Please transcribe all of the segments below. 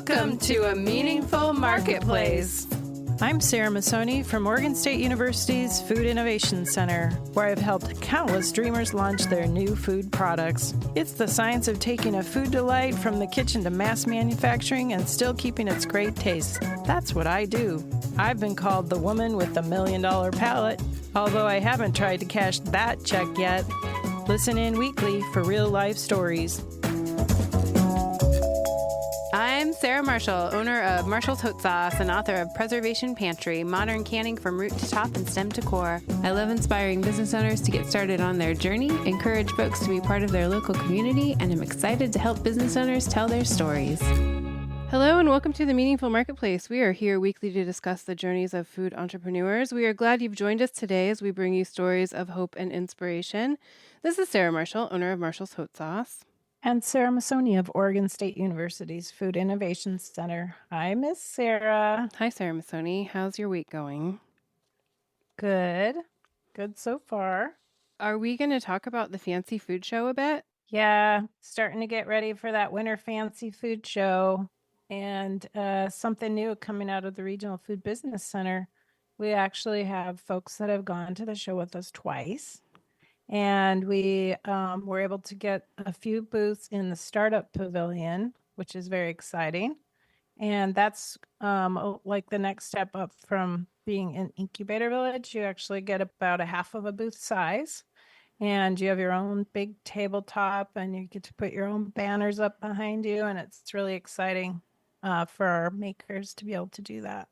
Welcome to A Meaningful Marketplace. I'm Sarah Masoni from Oregon State University's Food Innovation Center, where I've helped countless dreamers launch their new food products. It's the science of taking a food delight from the kitchen to mass manufacturing and still keeping its great taste. That's what I do. I've been called the woman with the $1 million palate, although I haven't tried to cash that check yet. Listen in weekly for real-life stories. I'm Sarah Marshall, owner of Marshall's Hot Sauce and author of Preservation Pantry, modern canning from root to top and stem to core. I love inspiring business owners to get started on their journey, encourage folks to be part of their local community, and I'm excited to help business owners tell their stories. Hello and welcome to the Meaningful Marketplace. We are here weekly to discuss the journeys of food entrepreneurs. We are glad you've joined us today as we bring you stories of hope and inspiration. This is Sarah Marshall, owner of Marshall's Hot Sauce. And Sarah Masoni of Oregon State University's Food Innovation Center. Hi, Miss Sarah. Hi, Sarah Masoni. How's your week going? Good. Good so far. Are we going to talk about the fancy food show a bit? Yeah, starting to get ready for that winter fancy food show and something new coming out of the Regional Food Business Center. We actually have folks that have gone to the show with us twice. And we were able to get a few booths in the startup pavilion, which is very exciting. And that's like the next step up from being in Incubator Village. You actually get about a half of a booth size. And you have your own big tabletop and you get to put your own banners up behind you. And it's really exciting for our makers to be able to do that.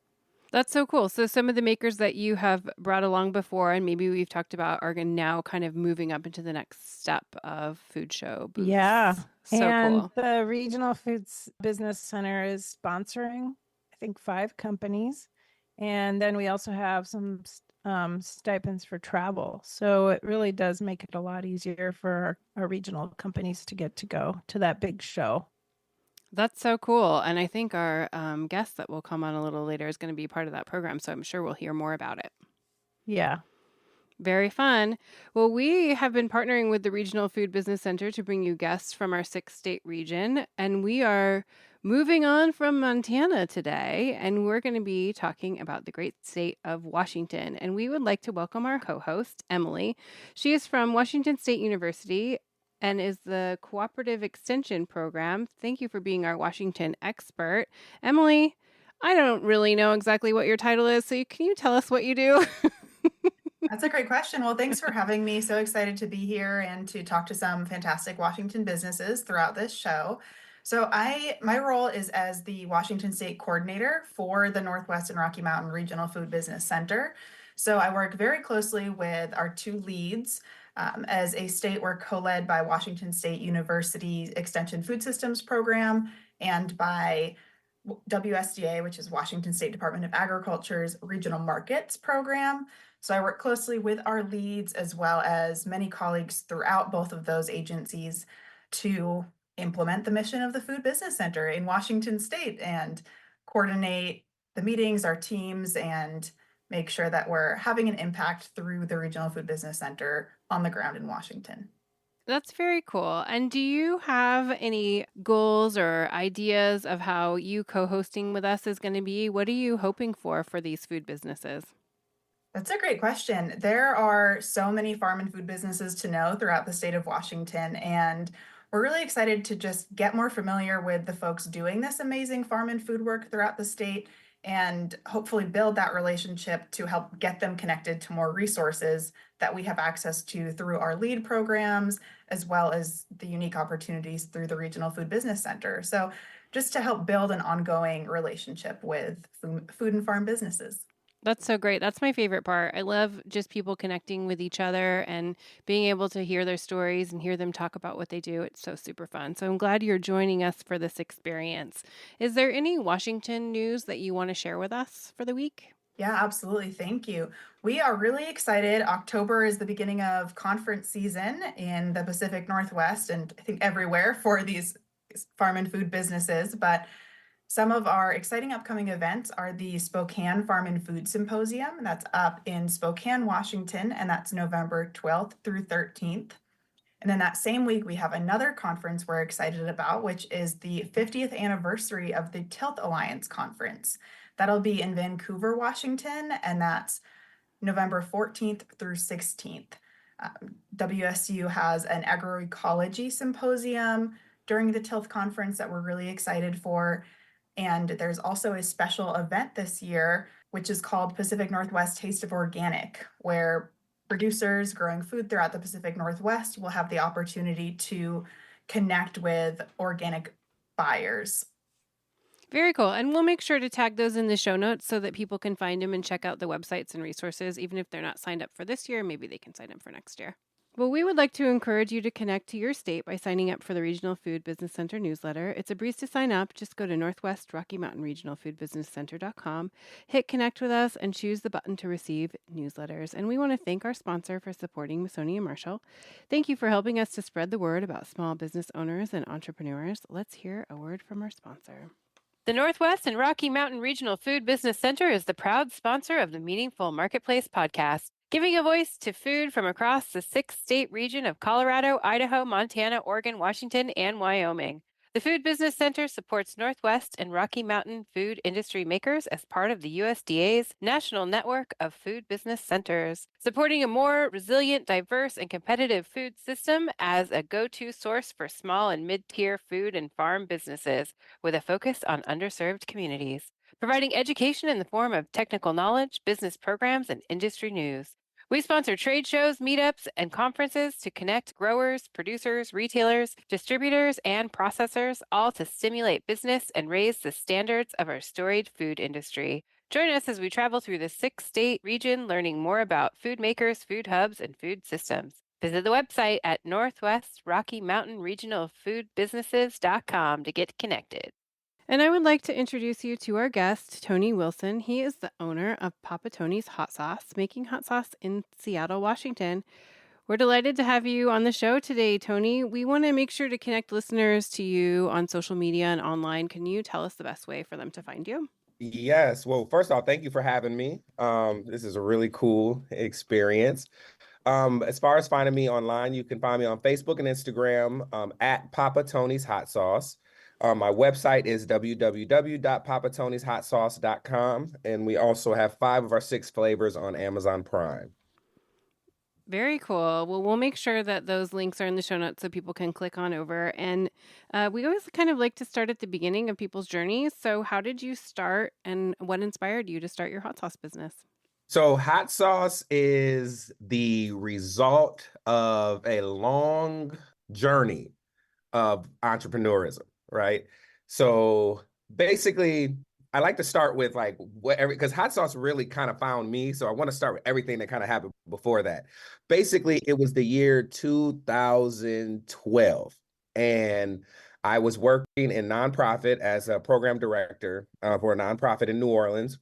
That's so cool. So some of the makers that you have brought along before and maybe we've talked about are now kind of moving up into the next step of food show booths. Yeah. So and cool. The Regional Foods Business Center is sponsoring, I think, 5 companies. And then we also have some stipends for travel. So it really does make it a lot easier for our regional companies to get to go to that big show. That's so cool. And I think our guest that will come on a little later is going to be part of that program. So I'm sure we'll hear more about it. Yeah. Very fun. Well, we have been partnering with the Regional Food Business Center to bring you guests from our 6-state region. And we are moving on from Montana today. And we're going to be talking about the great state of Washington. And we would like to welcome our co-host, Emily. She is from Washington State University and is the Cooperative Extension Program. Thank you for being our Washington expert. Emily, I don't really know exactly what your title is, so can you tell us what you do? That's a great question. Well, thanks for having me. So excited to be here and to talk to some fantastic Washington businesses throughout this show. So my role is as the Washington State Coordinator for the Northwest and Rocky Mountain Regional Food Business Center. So I work very closely with our 2 leads. As a state, we're co-led by Washington State University's Extension Food Systems Program and by WSDA, which is Washington State Department of Agriculture's Regional Markets Program. So I work closely with our leads as well as many colleagues throughout both of those agencies to implement the mission of the Food Business Center in Washington State and coordinate the meetings, our teams, and make sure that we're having an impact through the Regional Food Business Center on the ground in Washington. That's very cool. And do you have any goals or ideas of how you co-hosting with us is going to be? What are you hoping for these food businesses? That's a great question. There are so many farm and food businesses to know throughout the state of Washington, and we're really excited to just get more familiar with the folks doing this amazing farm and food work throughout the state and hopefully build that relationship to help get them connected to more resources that we have access to through our lead programs, as well as the unique opportunities through the Regional Food Business Center. So just to help build an ongoing relationship with food and farm businesses. That's so great. That's my favorite part. I love just people connecting with each other and being able to hear their stories and hear them talk about what they do. It's so super fun. So I'm glad you're joining us for this experience. Is there any Washington news that you want to share with us for the week? Yeah, absolutely. Thank you. We are really excited. October is the beginning of conference season in the Pacific Northwest and I think everywhere for these farm and food businesses. But some of our exciting upcoming events are the Spokane Farm and Food Symposium. That's up in Spokane, Washington, and that's November 12th through 13th. And then that same week, we have another conference we're excited about, which is the 50th anniversary of the Tilth Alliance Conference. That'll be in Vancouver, Washington, and that's November 14th through 16th. WSU has an agroecology symposium during the Tilth conference that we're really excited for. And there's also a special event this year, which is called Pacific Northwest Taste of Organic, where producers growing food throughout the Pacific Northwest will have the opportunity to connect with organic buyers. Very cool. And we'll make sure to tag those in the show notes so that people can find them and check out the websites and resources. Even if they're not signed up for this year, maybe they can sign up for next year. Well, we would like to encourage you to connect to your state by signing up for the Regional Food Business Center newsletter. It's a breeze to sign up. Just go to Northwest Rocky Mountain Regional Food Business Center.com, hit connect with us, and choose the button to receive newsletters. And we want to thank our sponsor for supporting Masoni Marshall. Thank you for helping us to spread the word about small business owners and entrepreneurs. Let's hear a word from our sponsor. The Northwest and Rocky Mountain Regional Food Business Center is the proud sponsor of the Meaningful Marketplace podcast, giving a voice to food from across the 6-state region of Colorado, Idaho, Montana, Oregon, Washington, and Wyoming. The Food Business Center supports Northwest and Rocky Mountain food industry makers as part of the USDA's National Network of Food Business Centers, supporting a more resilient, diverse, and competitive food system as a go-to source for small and mid-tier food and farm businesses with a focus on underserved communities, providing education in the form of technical knowledge, business programs, and industry news. We sponsor trade shows, meetups, and conferences to connect growers, producers, retailers, distributors, and processors, all to stimulate business and raise the standards of our storied food industry. Join us as we travel through the 6-state region, learning more about food makers, food hubs, and food systems. Visit the website at Northwest Rocky Mountain Regional Food Businesses.com to get connected. And I would like to introduce you to our guest, Tony Wilson. He is the owner of Papa Tony's Hot Sauce, making hot sauce in Seattle, Washington. We're delighted to have you on the show today, Tony. We want to make sure to connect listeners to you on social media and online. Can you tell us the best way for them to find you? Yes. Well, first off, thank you for having me. This is a really cool experience. As far as finding me online, you can find me on Facebook and Instagram at Papa Tony's Hot Sauce. My website is www.papatonyshotsauce.com, and we also have 5 of our 6 flavors on Amazon Prime. Very cool. Well, we'll make sure that those links are in the show notes so people can click on over. And we always kind of like to start at the beginning of people's journeys. So how did you start and what inspired you to start your hot sauce business? So hot sauce is the result of a long journey of entrepreneurism, right? So basically, I like to start with like whatever, because hot sauce really kind of found me. So I want to start with everything that kind of happened before that. Basically, it was the year 2012, and I was working in nonprofit as a program director for a nonprofit in New Orleans.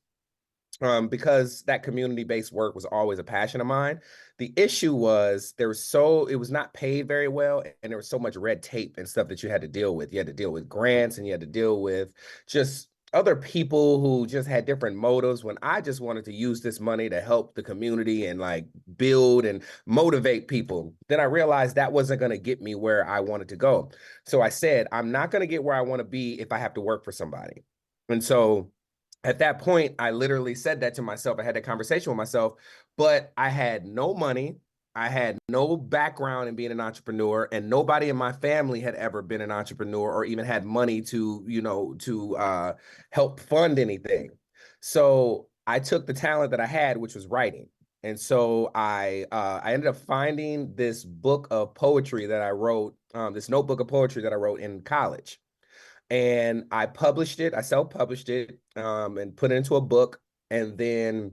Because that community-based work was always a passion of mine. The issue was it was not paid very well, and there was so much red tape and stuff that you had to deal with. You had to deal with grants, and you had to deal with just other people who just had different motives, when I just wanted to use this money to help the community and like build and motivate people. Then I realized that wasn't going to get me where I wanted to go. So I said, I'm not going to get where I want to be if I have to work for somebody. And so at that point, I literally said that to myself. I had that conversation with myself, but I had no money. I had no background in being an entrepreneur, and nobody in my family had ever been an entrepreneur or even had money to help fund anything. So I took the talent that I had, which was writing. And so I ended up finding this book of poetry that I wrote, this notebook of poetry that I wrote in college. And I published it. I self-published it and put it into a book. And then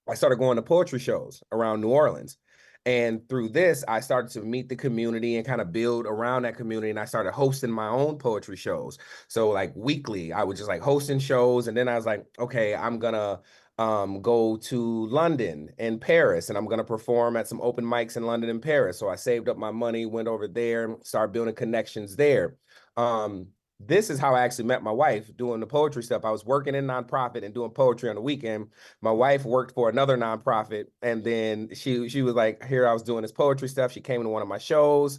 I started going to poetry shows around New Orleans. And through this, I started to meet the community and kind of build around that community. And I started hosting my own poetry shows. So like weekly, I was just like hosting shows. And then I was like, okay, I'm going to go to London and Paris, and I'm going to perform at some open mics in London and Paris. So I saved up my money, went over there, started building connections there. This is how I actually met my wife, doing the poetry stuff. I was working in nonprofit and doing poetry on the weekend. My wife worked for another nonprofit, and then she was like, here I was doing this poetry stuff. She came to one of my shows.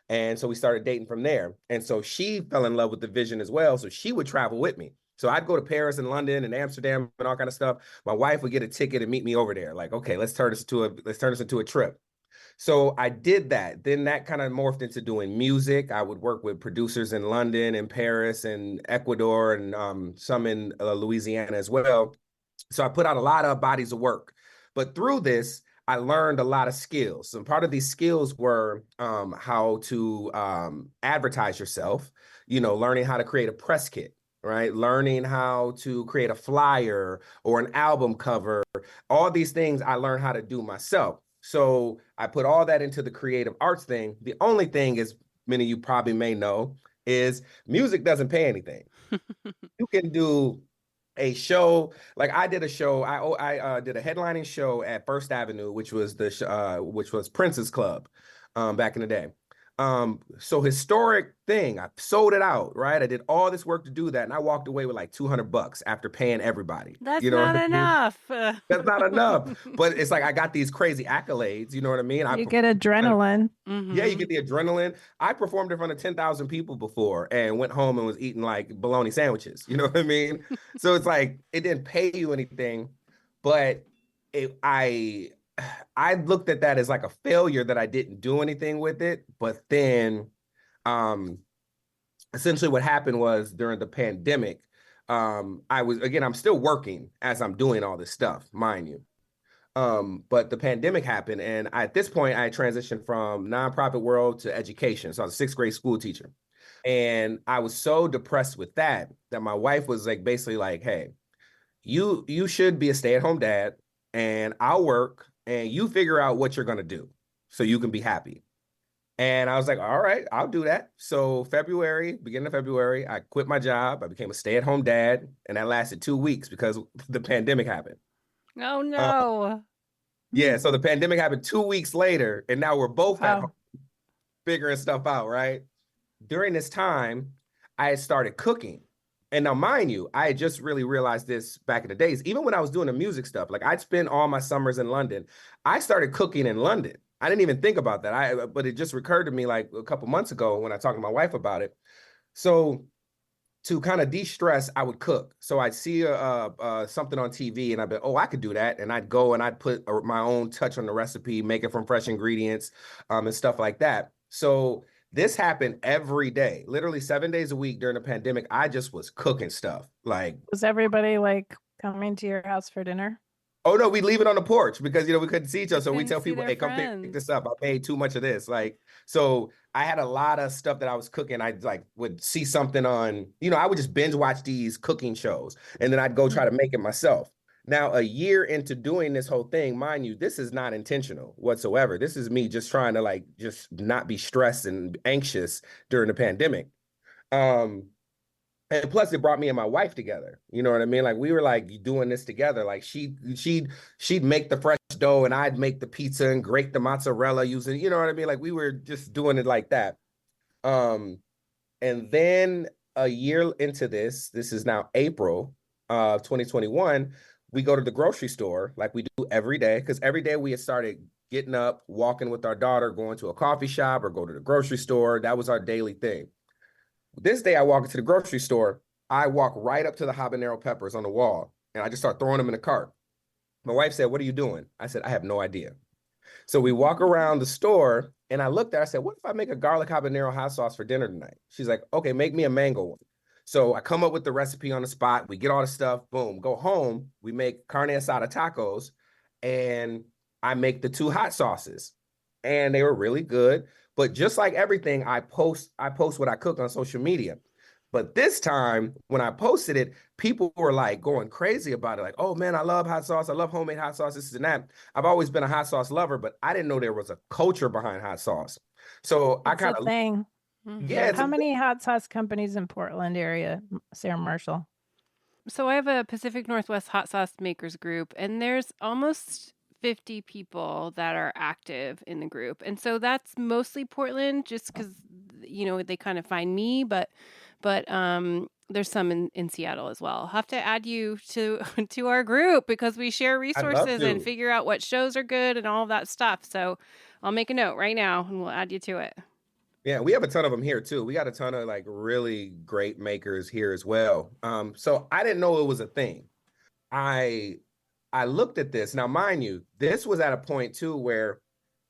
And so we started dating from there. And so she fell in love with the vision as well. So she would travel with me. So I'd go to Paris and London and Amsterdam and all kind of stuff. My wife would get a ticket and meet me over there. Like, okay, let's turn this into a trip. So I did that. Then that kind of morphed into doing music. I would work with producers in London and Paris and Ecuador and some in Louisiana as well. So I put out a lot of bodies of work. But through this, I learned a lot of skills. And part of these skills were how to advertise yourself, learning how to create a press kit, right? Learning how to create a flyer or an album cover. All these things I learned how to do myself. So I put all that into the creative arts thing. The only thing, as many of you probably may know, is music doesn't pay anything. You can do a show. Like I did a show. I did a headlining show at First Avenue, which was Prince's Club back in the day. So historic thing. I sold it out, right? I did all this work to do that, and I walked away with like $200 after paying everybody. That's You know not what I mean? enough. That's not enough. But it's like I got these crazy accolades. You know what I mean? You get adrenaline. Yeah, you get the adrenaline. I performed in front of 10,000 people before and went home and was eating like bologna sandwiches. You know what I mean? So it's like it didn't pay you anything, but I looked at that as like a failure that I didn't do anything with it. But then essentially what happened was during the pandemic, I'm still working as I'm doing all this stuff, mind you. But the pandemic happened, and at this point, I transitioned from nonprofit world to education. So I was a 6th grade school teacher, and I was so depressed with that my wife was like, basically like, "Hey, you should be a stay-at-home dad, and I'll work, and you figure out what you're gonna do, so you can be happy." And I was like, "All right, I'll do that." So beginning of February, I quit my job. I became a stay-at-home dad, and that lasted 2 weeks because the pandemic happened. Oh no. Yeah, so the pandemic happened 2 weeks later, and now we're both at home figuring stuff out, right? During this time, I had started cooking. And now, mind you, I had just really realized this back in the days. Even when I was doing the music stuff, like I'd spend all my summers in London. I started cooking in London. I didn't even think about that. But it just recurred to me like a couple months ago when I talked to my wife about it. So to kind of de-stress, I would cook. So I'd see something on TV and I'd be, oh, I could do that. And I'd go and I'd put my own touch on the recipe, make it from fresh ingredients and stuff like that. So this happened every day, literally 7 days a week during the pandemic. I just was cooking stuff. Like, Was everybody like coming to your house for dinner? oh no, we leave it on the porch because we couldn't see each other. So we couldn't tell see people, their hey, come pick friends. this up. I made too much of this. Like, so I had a lot of stuff that I was cooking. I like would see something on, I would just binge watch these cooking shows and then I'd go try to make it myself. Now, a year into doing this whole thing, mind you, this is not intentional whatsoever. This is me just trying to like just not be stressed and anxious during the pandemic. And plus, it brought me and my wife together. You know what I mean? Like we were like doing this together. Like she'd make the fresh dough, and I'd make the pizza and grate the mozzarella using. You know what I mean? Like we were just doing it like that. And then a year into this is now April of 2021. We go to the grocery store like we do every day because every day we had started getting up, walking with our daughter, going to a coffee shop or go to the grocery store. That was our daily thing. This day I walk into the grocery store, I walk right up to the habanero peppers on the wall and I just start throwing them in the cart. My wife said, "What are you doing?" I said, "I have no idea." So we walk around the store and I looked at her, I said, "What if I make a garlic habanero hot sauce for dinner tonight?" She's like, "Okay, make me a mango one." So I come up with the recipe on the spot. We get all the stuff, boom, go home. We make carne asada tacos and I make the 2 hot sauces and they were really good. But just like everything, I post what I cook on social media. But this time when I posted it, people were like going crazy about it. Like, "Oh man, I love hot sauce. I love homemade hot sauce, this and that." I've always been a hot sauce lover, but I didn't know there was a culture behind hot sauce. So I It's kind a of, thing. yeah. It's How many hot sauce companies in Portland area, Sarah Marshall? So I have a Pacific Northwest hot sauce makers group, and there's almost 50 people that are active in the group. And so that's mostly Portland just because, they kind of find me, but there's some in Seattle as well. I'll have to add you to to our group because we share I'd love resources and to. figure out what shows are good and all of that stuff. So I'll make a note right now and we'll add you to it. Yeah, we have a ton of them here too. We got a ton of like really great makers here as well. So I didn't know it was a thing. I I looked at this. Now, mind you, this was at a point too where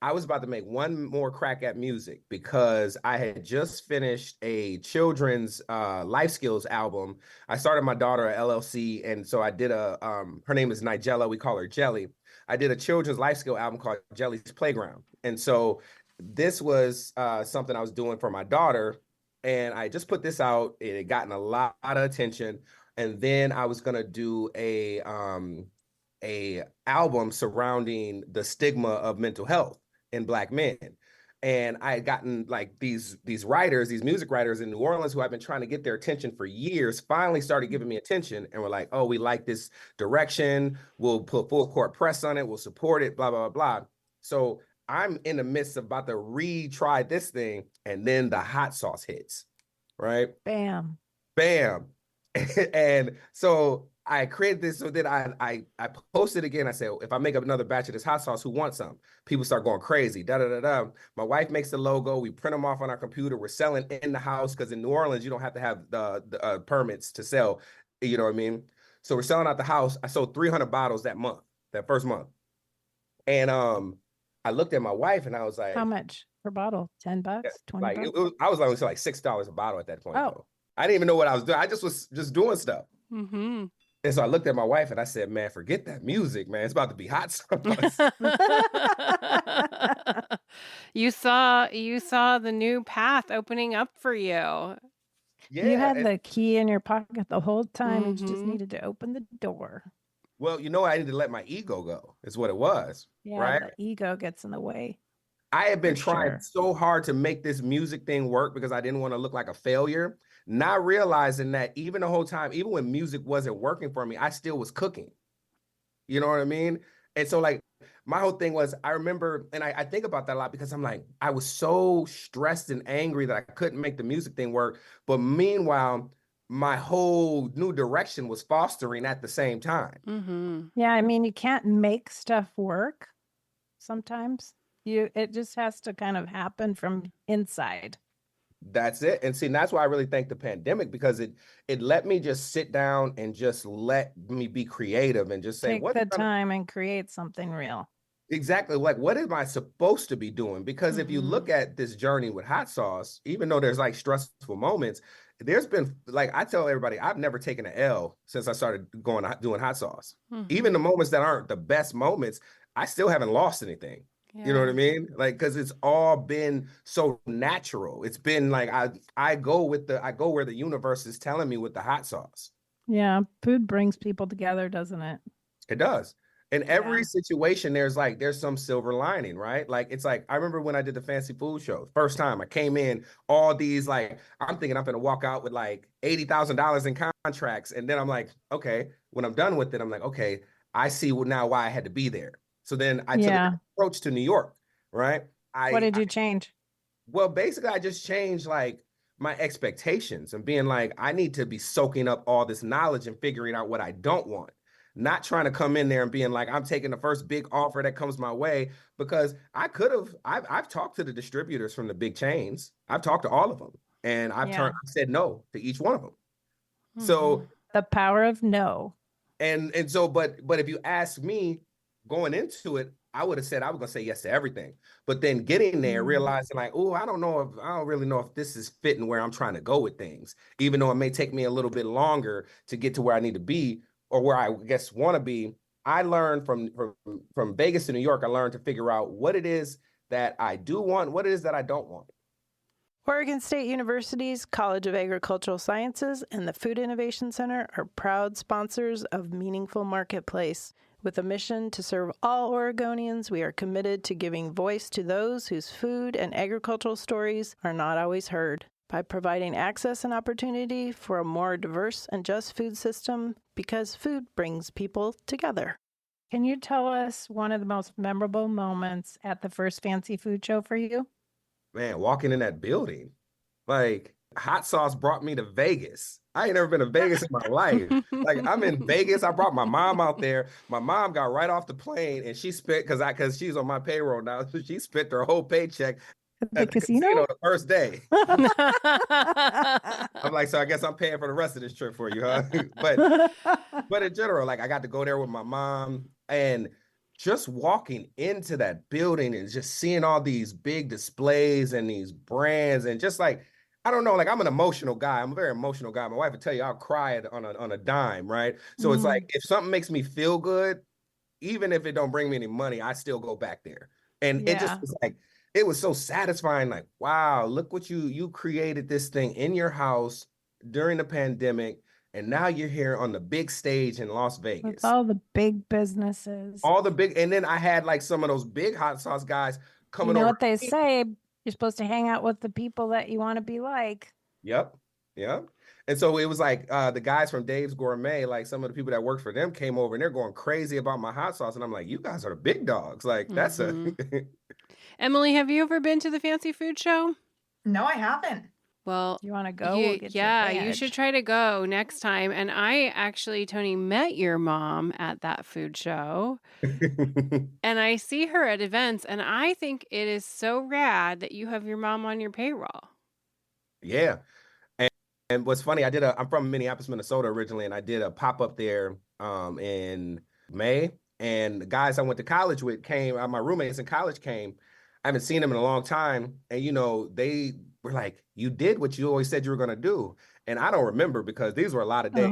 I was about to make one more crack at music because I had just finished a children's life skills album. I started my daughter at LLC, and so I did her name is Nigella. We call her Jelly. I did a children's life skill album called Jelly's Playground. And so this was something I was doing for my daughter. And I just put this out. It had gotten a lot of attention. And then I was gonna do a album surrounding the stigma of mental health in Black men. And I had gotten like these writers, these music writers in New Orleans who I've been trying to get their attention for years, finally started giving me attention and were like, oh, we like this direction. We'll put full court press on it. We'll support it, blah, blah, blah, blah. So I'm in the midst of about to retry this thing. And then the hot sauce hits, right? Bam. Bam. And so I created this. So then I posted again. I said, if I make up another batch of this hot sauce, who wants some? People start going crazy. Da da da da. My wife makes the logo. We print them off on our computer. We're selling in the house because in New Orleans you don't have to have the permits to sell. You know what I mean? So we're selling out the house. I sold 300 bottles that month, that first month. And I looked at my wife and I was like, how much per bottle? $10, $20? Like I was only like $6 a bottle at that point. Oh. Though. I didn't even know what I was doing. I just was doing stuff. Mm-hmm. And so I looked at my wife and I said, man, forget that music, man. It's about to be hot sauce. You saw the new path opening up for you. Yeah. You had the key in your pocket the whole time and you just Mhm. needed to open the door. Well, I need to let my ego go, is what it was. Yeah, right? the ego gets in the way. I had been For trying sure. so hard to make this music thing work because I didn't want to look like a failure, not realizing that even the whole time, even when music wasn't working for me, I still was cooking. You know what I mean? And so like my whole thing was, I remember, and I think about that a lot because I'm like, I was so stressed and angry that I couldn't make the music thing work. But meanwhile, my whole new direction was fostering at the same time. Mm-hmm. Yeah, I mean, you can't make stuff work sometimes. It just has to kind of happen from inside. That's it. And see, that's why I really thank the pandemic because it let me just sit down and just let me be creative and just say, Take the time and create something real. Exactly. Like, what am I supposed to be doing? Because if you look at this journey with hot sauce, even though there's like stressful moments, there's been like, I tell everybody, I've never taken an L since I started doing hot sauce. Even the moments that aren't the best moments, I still haven't lost anything. Yeah. You know what I mean? Like, because it's all been so natural. It's been like I go where the universe is telling me with the hot sauce. Yeah, food brings people together, doesn't it? It does. In every Yeah. situation, there's some silver lining, right? Like, it's like, I remember when I did the fancy food show, first time I came in, all these, like, I'm thinking I'm going to walk out with like $80,000 in contracts. And then I'm like, okay, when I'm done with it, I'm like, okay, I see now why I had to be there. So then I took an approach to New York, right? What did you change? Well, basically, I just changed like my expectations and being like, I need to be soaking up all this knowledge and figuring out what I don't want. Not trying to come in there and being like, I'm taking the first big offer that comes my way, because I've talked to the distributors from the big chains. I've talked to all of them and I've said no to each one of them. So the power of no. And so, but if you ask me going into it, I would have said I was going to say yes to everything. But then getting there, realizing like, oh, I don't really know if this is fitting where I'm trying to go with things, even though it may take me a little bit longer to get to where I need to be or where I guess want to be. I learned from Vegas to New York, I learned to figure out what it is that I do want, what it is that I don't want. Oregon State University's College of Agricultural Sciences and the Food Innovation Center are proud sponsors of Meaningful Marketplace. With a mission to serve all Oregonians, we are committed to giving voice to those whose food and agricultural stories are not always heard. By providing access and opportunity for a more diverse and just food system, because food brings people together. Can you tell us one of the most memorable moments at the first fancy food show for you? Man, walking in that building, like hot sauce brought me to Vegas. I ain't never been to Vegas in my life. Like, I'm in Vegas. I brought my mom out there. My mom got right off the plane and she spent, because she's on my payroll now, so she spent her whole paycheck the at the casino? the first day. I'm like, so I guess I'm paying for the rest of this trip for you, huh? But in general, like I got to go there with my mom, and just walking into that building and just seeing all these big displays and these brands, and just like, I don't know, like I'm an emotional guy. I'm a very emotional guy. My wife would tell you I'll cry on a dime, right? So it's like if something makes me feel good, even if it don't bring me any money, I still go back there. And it just Yeah. was like, it was so satisfying. Like, wow, look what you created this thing in your house during the pandemic. And now you're here on the big stage in Las With Vegas. all the big businesses. All the big, and then I had like some of those big hot sauce guys You coming know over. what they say? You're supposed to hang out with the people that you want to be like. Yep. Yep. And so it was like the guys from Dave's Gourmet, like some of the people that worked for them came over and they're going crazy about my hot sauce. And I'm like, you guys are the big dogs. Like that's a Emily, have you ever been to the fancy food show? No, I haven't. Well, you want to go? We'll get you should try to go next time. And I actually, Tony, met your mom at that food show. And I see her at events, and I think it is so rad that you have your mom on your payroll. Yeah. And what's funny, I'm from Minneapolis, Minnesota originally, and I did a pop-up there in May. And the guys I went to college with came, my roommates in college came. I haven't seen them in a long time. And, they were like, you did what you always said you were going to do. And I don't remember because these were a lot of days,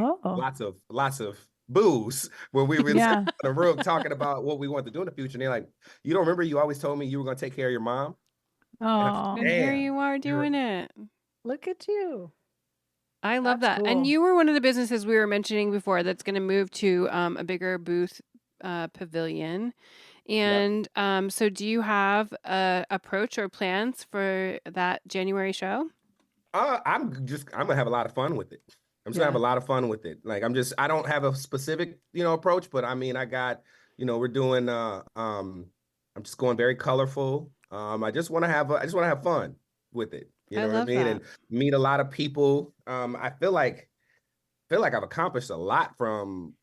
lots of booze where we were in the room talking about what we want to do in the future. And they're like, you don't remember you always told me you were going to take care of your mom? Oh, and here you are doing it. Look at you. I love that. Cool. And you were one of the businesses we were mentioning before that's going to move to a bigger booth pavilion. And so do you have a approach or plans for that January show? I'm gonna have a lot of fun with it. I'm just gonna have a lot of fun with it. Like I don't have a specific, approach, but I mean, I got, we're doing, I'm just going very colorful. I just want to have fun with it. You know what I mean? And meet a lot of people. I feel like I've accomplished a lot from,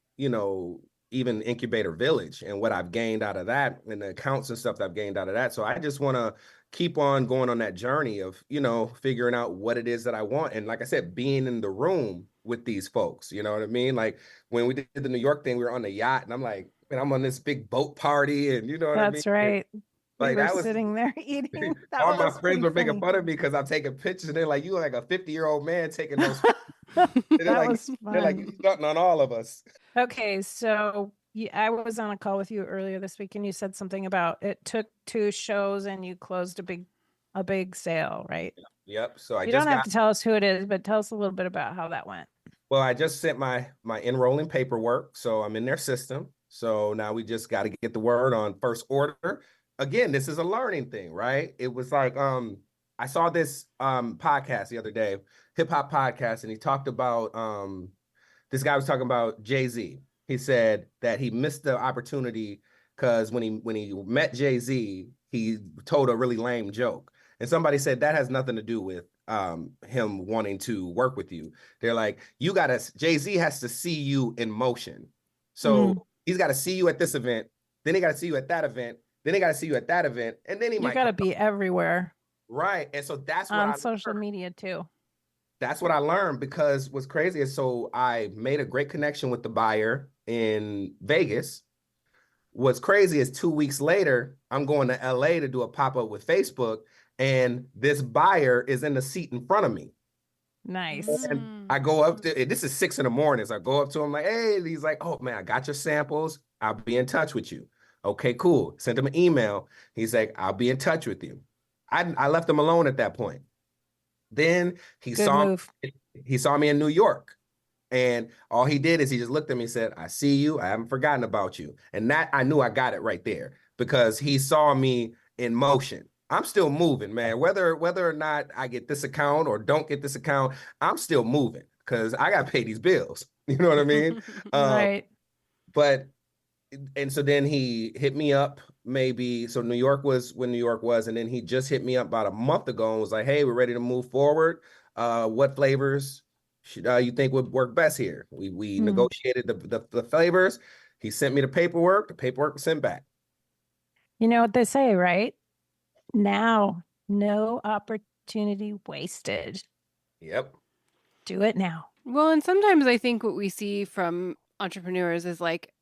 even Incubator Village and what I've gained out of that and the accounts and stuff that I've gained out of that. So I just want to keep on going on that journey of, figuring out what it is that I want. And like I said, being in the room with these folks, you know what I mean? Like when we did the New York thing, we were on the yacht and I'm like, man, I'm on this big boat party and you know what I mean? That's right. Like we were sitting there eating. All my friends were making fun of me because I'm taking pictures and they're like, you like a 50-year-old man taking those. That was fun. They're like, you're stunting on all of us. Okay, so I was on a call with you earlier this week and you said something about it took 2 shows and you closed a big sale, right? Yep. So you don't have to tell us who it is, but tell us a little bit about how that went. Well, I just sent my enrolling paperwork, so I'm in their system. So now we just got to get the word on first order. Again, this is a learning thing, right? It was like I saw this podcast the other day, hip hop podcast, and he talked about this guy was talking about Jay-Z. He said that he missed the opportunity because when he met Jay-Z, he told a really lame joke. And somebody said that has nothing to do with him wanting to work with you. They're like, Jay-Z has to see you in motion. So he's got to see you at this event, then he got to see you at that event, then he got to see you at that event, and then you got to be everywhere. Right. And so that's what on social media too. That's what I learned because what's crazy is so I made a great connection with the buyer in Vegas. What's crazy is 2 weeks later, I'm going to LA to do a pop-up with Facebook, and this buyer is in the seat in front of me. Nice. And I go up to, this is 6 a.m. So I go up to him like, hey, he's like, oh man, I got your samples. I'll be in touch with you. Okay, cool. Sent him an email. He's like, I'll be in touch with you. I left him alone at that point. Then he saw me in New York. And all he did is he just looked at me and said, I see you. I haven't forgotten about you. And that I knew I got it right there because he saw me in motion. I'm still moving, man. Whether or not I get this account or don't get this account, I'm still moving because I got to pay these bills. You know what I mean? Right. And so then he hit me up so New York was when New York was, and then he just hit me up about a month ago and was like, hey, we're ready to move forward. What flavors you think would work best here? We negotiated the flavors. He sent me the paperwork was sent back. You know what they say, right? Now No opportunity wasted. Yep. Do it now. Well, and sometimes I think what we see from entrepreneurs is like,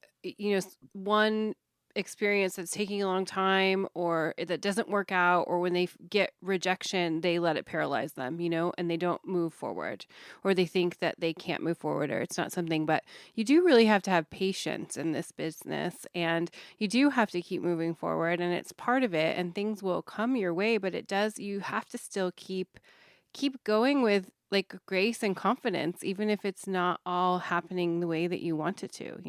one experience that's taking a long time or that doesn't work out, or when they get rejection, they let it paralyze them, and they don't move forward, or they think that they can't move forward, or it's not something. But you do really have to have patience in this business, and you do have to keep moving forward, and it's part of it, and things will come your way, but you have to still keep going with like grace and confidence, even if it's not all happening the way that you want it to.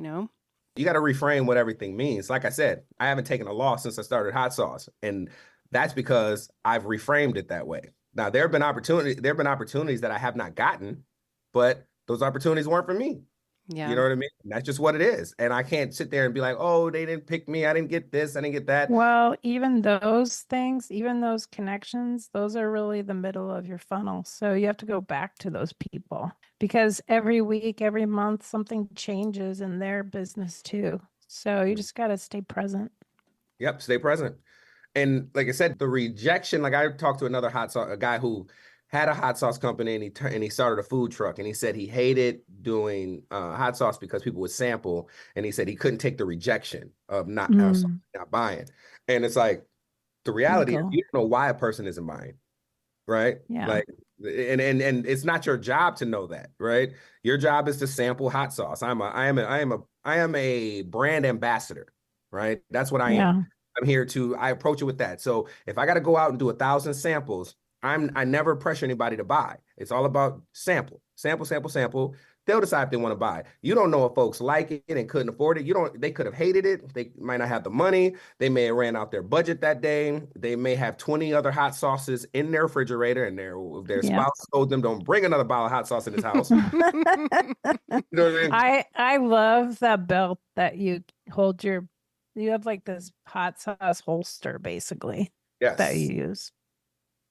You got to reframe what everything means. Like I said, I haven't taken a loss since I started hot sauce, and that's because I've reframed it that way. Now, there have been opportunities that I have not gotten, but those opportunities weren't for me. Yeah. You know what I mean? That's just what it is. And I can't sit there and be like, oh, they didn't pick me. I didn't get this. I didn't get that. Well, even those things, even those connections, those are really the middle of your funnel. So you have to go back to those people because every week, every month, something changes in their business too. So you just got to stay present. Yep. Stay present. And like I said, the rejection, like I talked to a guy who had a hot sauce company, and he started a food truck, and he said he hated doing hot sauce because people would sample, and he said he couldn't take the rejection of not buying. And it's like, the reality is you don't know why a person isn't buying, right? Yeah. Like, and it's not your job to know that, right? Your job is to sample hot sauce. I am a brand ambassador, right? That's what I am. I approach it with that. So if I got to go out and do 1,000 samples, I never pressure anybody to buy. It's all about sample. They'll decide if they want to buy. You don't know if folks like it and couldn't afford it. They could have hated it. They might not have the money. They may have ran out their budget that day. They may have 20 other hot sauces in their refrigerator, and their spouse told them, don't bring another bottle of hot sauce in this house. You know what I mean? I love that belt that you hold you have like this hot sauce holster basically that you use.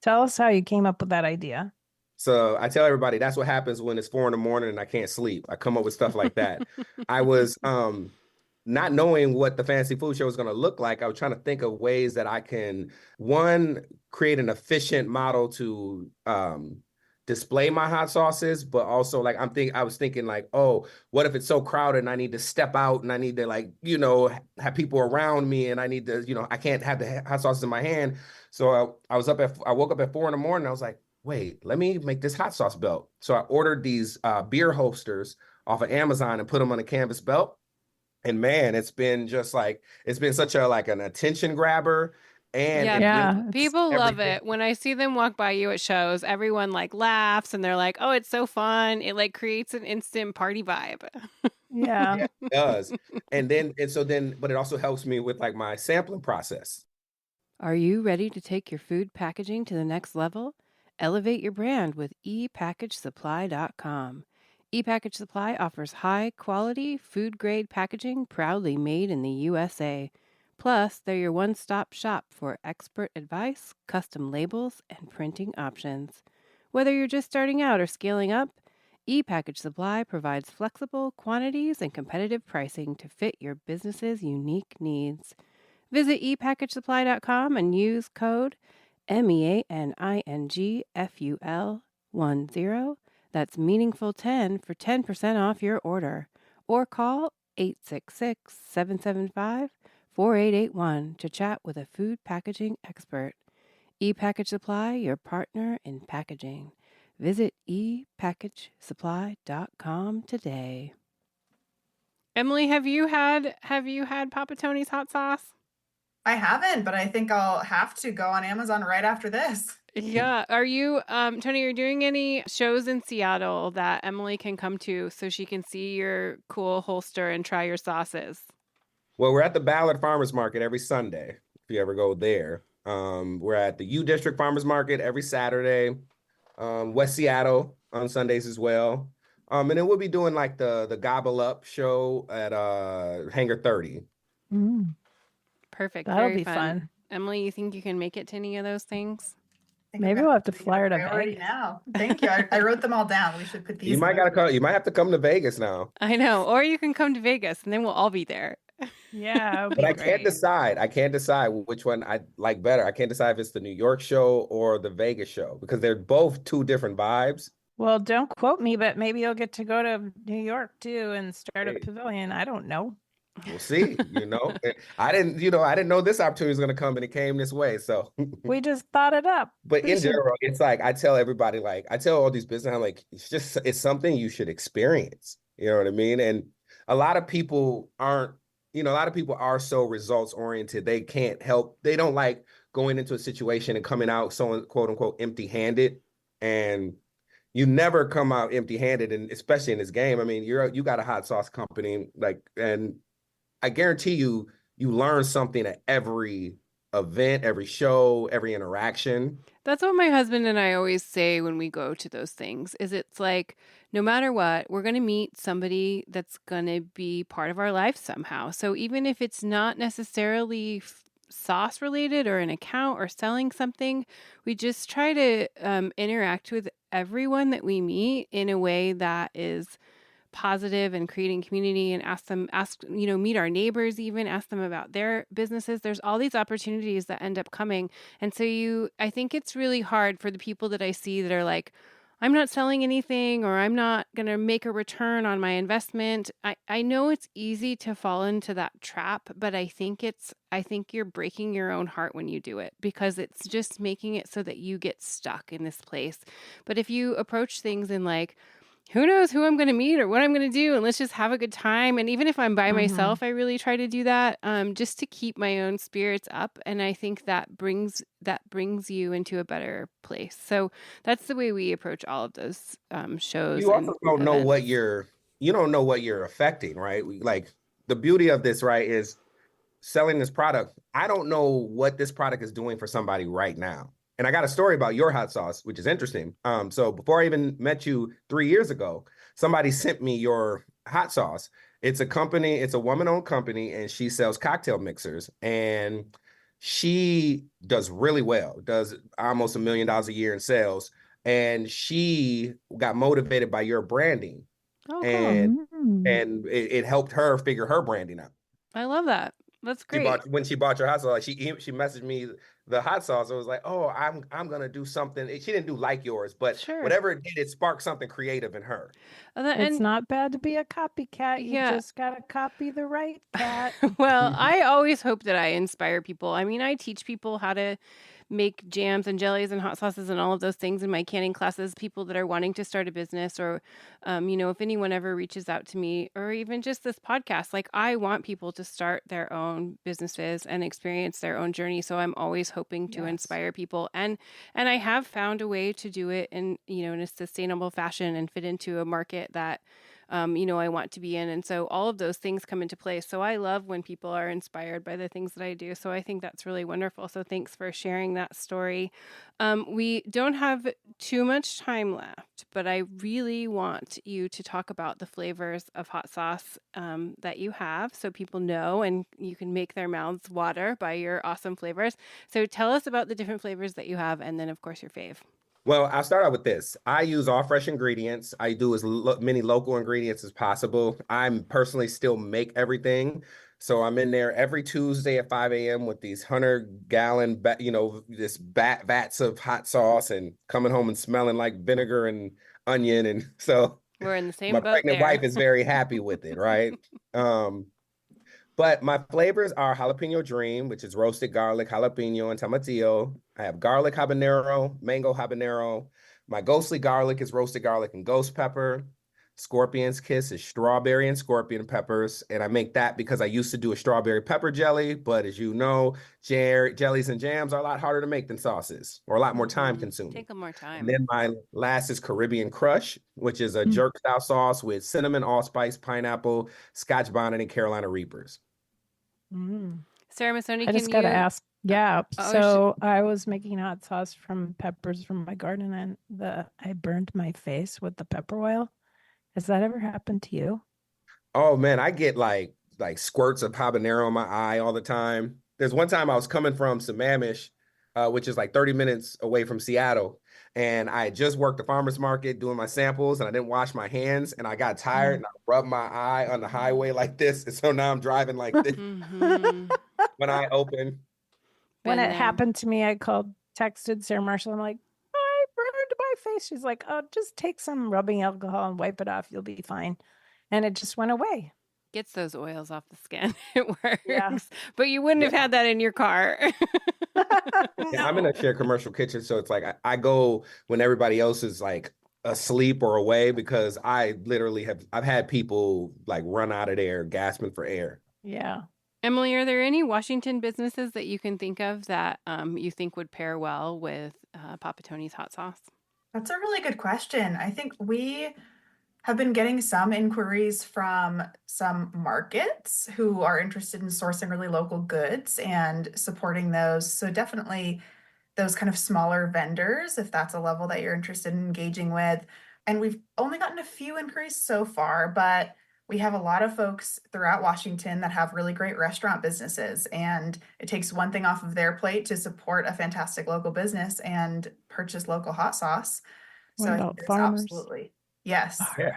Tell us how you came up with that idea. So I tell everybody that's what happens when it's 4 a.m. and I can't sleep. I come up with stuff like that. I was not knowing what the fancy food show was going to look like. I was trying to think of ways that I can, one, create an efficient model to display my hot sauces, but also like I was thinking like, oh, what if it's so crowded and I need to step out and I need to have people around me and I need to, I can't have the hot sauces in my hand. So I woke up at 4 a.m. I was like, wait, let me make this hot sauce belt. So I ordered these beer holsters off of Amazon and put them on a canvas belt. And man, it's been such an attention grabber. And people love it. When I see them walk by you at shows, everyone like laughs and they're like, oh, it's so fun. It like creates an instant party vibe. Yeah, it does. But it also helps me with like my sampling process. Are you ready to take your food packaging to the next level? Elevate your brand with epackagesupply.com. ePackage Supply offers high-quality, food-grade packaging proudly made in the USA. Plus, they're your one-stop shop for expert advice, custom labels, and printing options. Whether you're just starting out or scaling up, ePackage Supply provides flexible quantities and competitive pricing to fit your business's unique needs. Visit epackagesupply.com and use code MEANINGFUL10. That's meaningful10 for 10% off your order. Or call 866-775-4881 to chat with a food packaging expert. ePackage Supply, your partner in packaging. Visit epackagesupply.com today. Emily, have you had Papa Tony's hot sauce? I haven't, but I think I'll have to go on Amazon right after this. Yeah. Are you, Tony, are you doing any shows in Seattle that Emily can come to so she can see your cool holster and try your sauces? Well, we're at the Ballard Farmers Market every Sunday, if you ever go there. We're at the U District Farmers Market every Saturday, West Seattle on Sundays as well. And then we'll be doing like the Gobble Up show at Hangar 30. Perfect. That'll Very be fun. Emily, you think you can make it to any of those things? Maybe we'll have to fly her to Vegas. Vegas. Now. Thank you. I wrote them all down. We should put these. You might have to come to Vegas now. I know. Or you can come to Vegas and then we'll all be there. Yeah, it would But be I can't great. decide. I can't decide which one I like better. I can't decide if it's the New York show or the Vegas show because they're both two different vibes. Well, don't quote me, but maybe you'll get to go to New York too and start a Hey, pavilion. I don't know. we'll see, you know. I didn't know this opportunity was going to come and it came this way. So, We just thought it up. but We in should. general, it's like I tell everybody, like I tell all these business, I'm like, it's something you should experience. You know what I mean? And a lot of people aren't, a lot of people are so results oriented. They can't help, they don't like going into a situation and coming out so quote unquote empty handed. And you never come out empty handed, and especially in this game. I mean, you got a hot sauce company, like, and I guarantee you, you learn something at every event, every show, every interaction. That's what my husband and I always say when we go to those things is it's like no matter what, we're going to meet somebody that's going to be part of our life somehow. So even if it's not necessarily sauce related or an account or selling something, we just try to interact with everyone that we meet in a way that is positive and creating community and meet our neighbors, even ask them about their businesses. There's all these opportunities that end up coming. And so I think it's really hard for the people that I see that are like, I'm not selling anything or I'm not going to make a return on my investment. I know it's easy to fall into that trap, but I think you're breaking your own heart when you do it because it's just making it so that you get stuck in this place. But if you approach things in like, who knows who I'm going to meet or what I'm going to do, and let's just have a good time. And even if I'm by myself, I really try to do that just to keep my own spirits up. And I think that brings you into a better place. So that's the way we approach all of those shows You and also don't know events. you don't know what you're affecting, right? Like the beauty of this, right, is selling this product. I don't know what this product is doing for somebody right now. And I got a story about your hot sauce, which is interesting. So before I even met you 3 years ago, somebody sent me your hot sauce. It's a company, it's a woman-owned company, and she sells cocktail mixers. And she does really well, does almost $1 million a year in sales. And she got motivated by your branding, Oh, cool. and Mm. it helped her figure her branding out. I love that. That's great. When she bought your hot sauce, like she messaged me the hot sauce. It was like, oh, I'm gonna do something. She didn't do like yours, but Sure. whatever it did, it sparked something creative in her. It's And not bad to be a copycat. You yeah. just got to copy the right cat. Well, I always hope that I inspire people. I mean, I teach people how to make jams and jellies and hot sauces and all of those things in my canning classes. People that are wanting to start a business, or, if anyone ever reaches out to me, or even just this podcast, like I want people to start their own businesses and experience their own journey. So I'm always hoping to Yes. inspire people, and I have found a way to do it in a sustainable fashion and fit into a market that I want to be in. And so all of those things come into place. So I love when people are inspired by the things that I do. So I think that's really wonderful. So thanks for sharing that story. We don't have too much time left, but I really want you to talk about the flavors of hot sauce that you have so people know and you can make their mouths water by your awesome flavors. So tell us about the different flavors that you have and then, of course, your fave. Well, I'll start out with this. I use all fresh ingredients. I do as many local ingredients as possible. I'm personally still make everything. So I'm in there every Tuesday at 5 a.m. with these 100-gallon, this vats of hot sauce and coming home and smelling like vinegar and onion. And so We're in the same my boat pregnant there. wife is very happy with it, right? But my flavors are jalapeno dream, which is roasted garlic, jalapeno, and tomatillo. I have garlic habanero, mango habanero. My ghostly garlic is roasted garlic and ghost pepper. Scorpion's kiss is strawberry and scorpion peppers. And I make that because I used to do a strawberry pepper jelly. But as you know, jellies and jams are a lot harder to make than sauces, or a lot more time consuming. Take more And time. then my last is Caribbean Crush, which is a jerk style sauce with cinnamon, allspice, pineapple, Scotch bonnet, and Carolina Reapers. Sarah Masoni, I just got to ask. Yeah. oh, So I was making hot sauce from peppers from my garden and I burned my face with the pepper oil. Has that ever happened to you? Oh man, I get like squirts of habanero in my eye all the time. There's one time I was coming from Sammamish which is like 30 minutes away from Seattle. And I had just worked the farmer's market doing my samples, and I didn't wash my hands, and I got tired and I rubbed my eye on the highway like this. And so now I'm driving like this Mm-hmm. when I open. When Been it there. happened to me, I texted Sarah Marshall. I'm like, I burned my face. She's like, oh, just take some rubbing alcohol and wipe it off. You'll be fine. And it just went away. Gets those oils off the skin. It works. Yeah. But you wouldn't have had that in your car. Yeah, I'm in a shared commercial kitchen, so it's like I go when everybody else is like asleep or away, because I literally I've had people like run out of there gasping for air. Yeah. Emily, are there any Washington businesses that you can think of that you think would pair well with Papa Tony's hot sauce? That's a really good question. I think we have been getting some inquiries from some markets who are interested in sourcing really local goods and supporting those. So definitely those kind of smaller vendors, if that's a level that you're interested in engaging with. And we've only gotten a few inquiries so far, but we have a lot of folks throughout Washington that have really great restaurant businesses, and it takes one thing off of their plate to support a fantastic local business and purchase local hot sauce. What So I think about there's farmers? absolutely, yes. Yeah.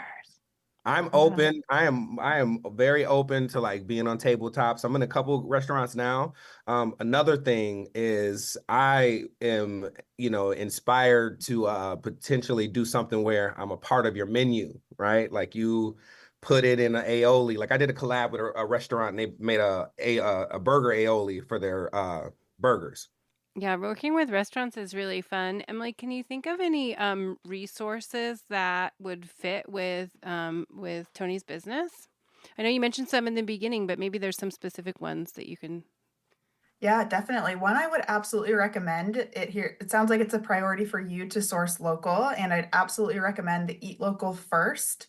I'm Yeah. open. I am very open to like being on tabletops. I'm in a couple restaurants now. Another thing is I am, inspired to potentially do something where I'm a part of your menu, right? Like you put it in an aioli. Like I did a collab with a restaurant, and they made a burger aioli for their burgers. Yeah, working with restaurants is really fun. Emily, can you think of any resources that would fit with Tony's business? I know you mentioned some in the beginning, but maybe there's some specific ones that you can. Yeah, definitely. One I would absolutely recommend it here. It sounds like it's a priority for you to source local, and I'd absolutely recommend the Eat Local First.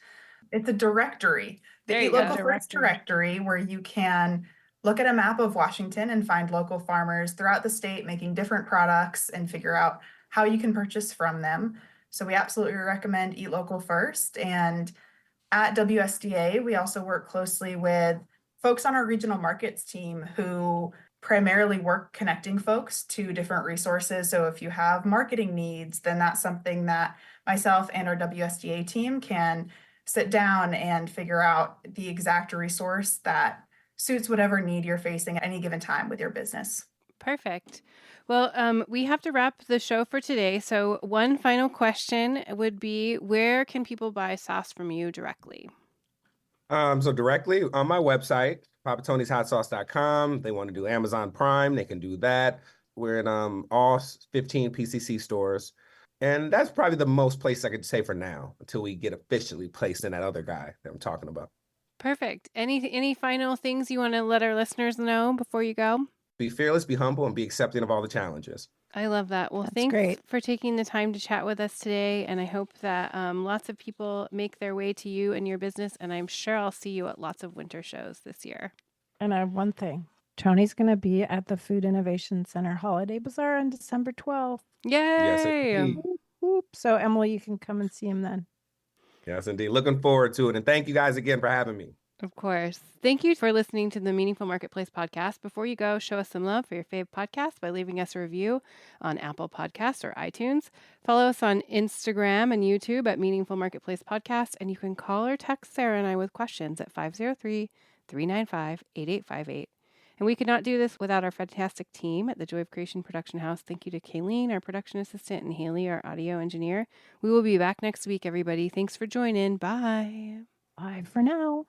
It's a directory, the There Eat you go. Local First directory, where you can look at a map of Washington and find local farmers throughout the state making different products and figure out how you can purchase from them. So we absolutely recommend Eat Local First. And at WSDA, we also work closely with folks on our regional markets team who primarily work connecting folks to different resources. So if you have marketing needs, then that's something that myself and our WSDA team can sit down and figure out the exact resource that suits whatever need you're facing at any given time with your business. Perfect. Well, we have to wrap the show for today. So one final question would be, where can people buy sauce from you directly? So directly on my website, papatonyshotsauce.com. They want to do Amazon Prime, they can do that. We're in all 15 PCC stores. And that's probably the most place I could say for now until we get officially placed in that other guy that I'm talking about. Perfect. Any final things you want to let our listeners know before you go? Be fearless, be humble, and be accepting of all the challenges. I love that. Well, That's thanks great. for taking the time to chat with us today. And I hope that lots of people make their way to you and your business. And I'm sure I'll see you at lots of winter shows this year. And I have one thing. Tony's going to be at the Food Innovation Center Holiday Bazaar on December 12th. Yay! Yes, indeed. Whoop, whoop. So, Emily, you can come and see him then. Yes, indeed. Looking forward to it. And thank you guys again for having me. Of course. Thank you for listening to the Meaningful Marketplace podcast. Before you go, show us some love for your fave podcast by leaving us a review on Apple Podcasts or iTunes. Follow us on Instagram and YouTube at Meaningful Marketplace Podcast. And you can call or text Sarah and I with questions at 503-395-8858. And we could not do this without our fantastic team at the Joy of Creation Production House. Thank you to Kayleen, our production assistant, and Haley, our audio engineer. We will be back next week, everybody. Thanks for joining. Bye. Bye for now.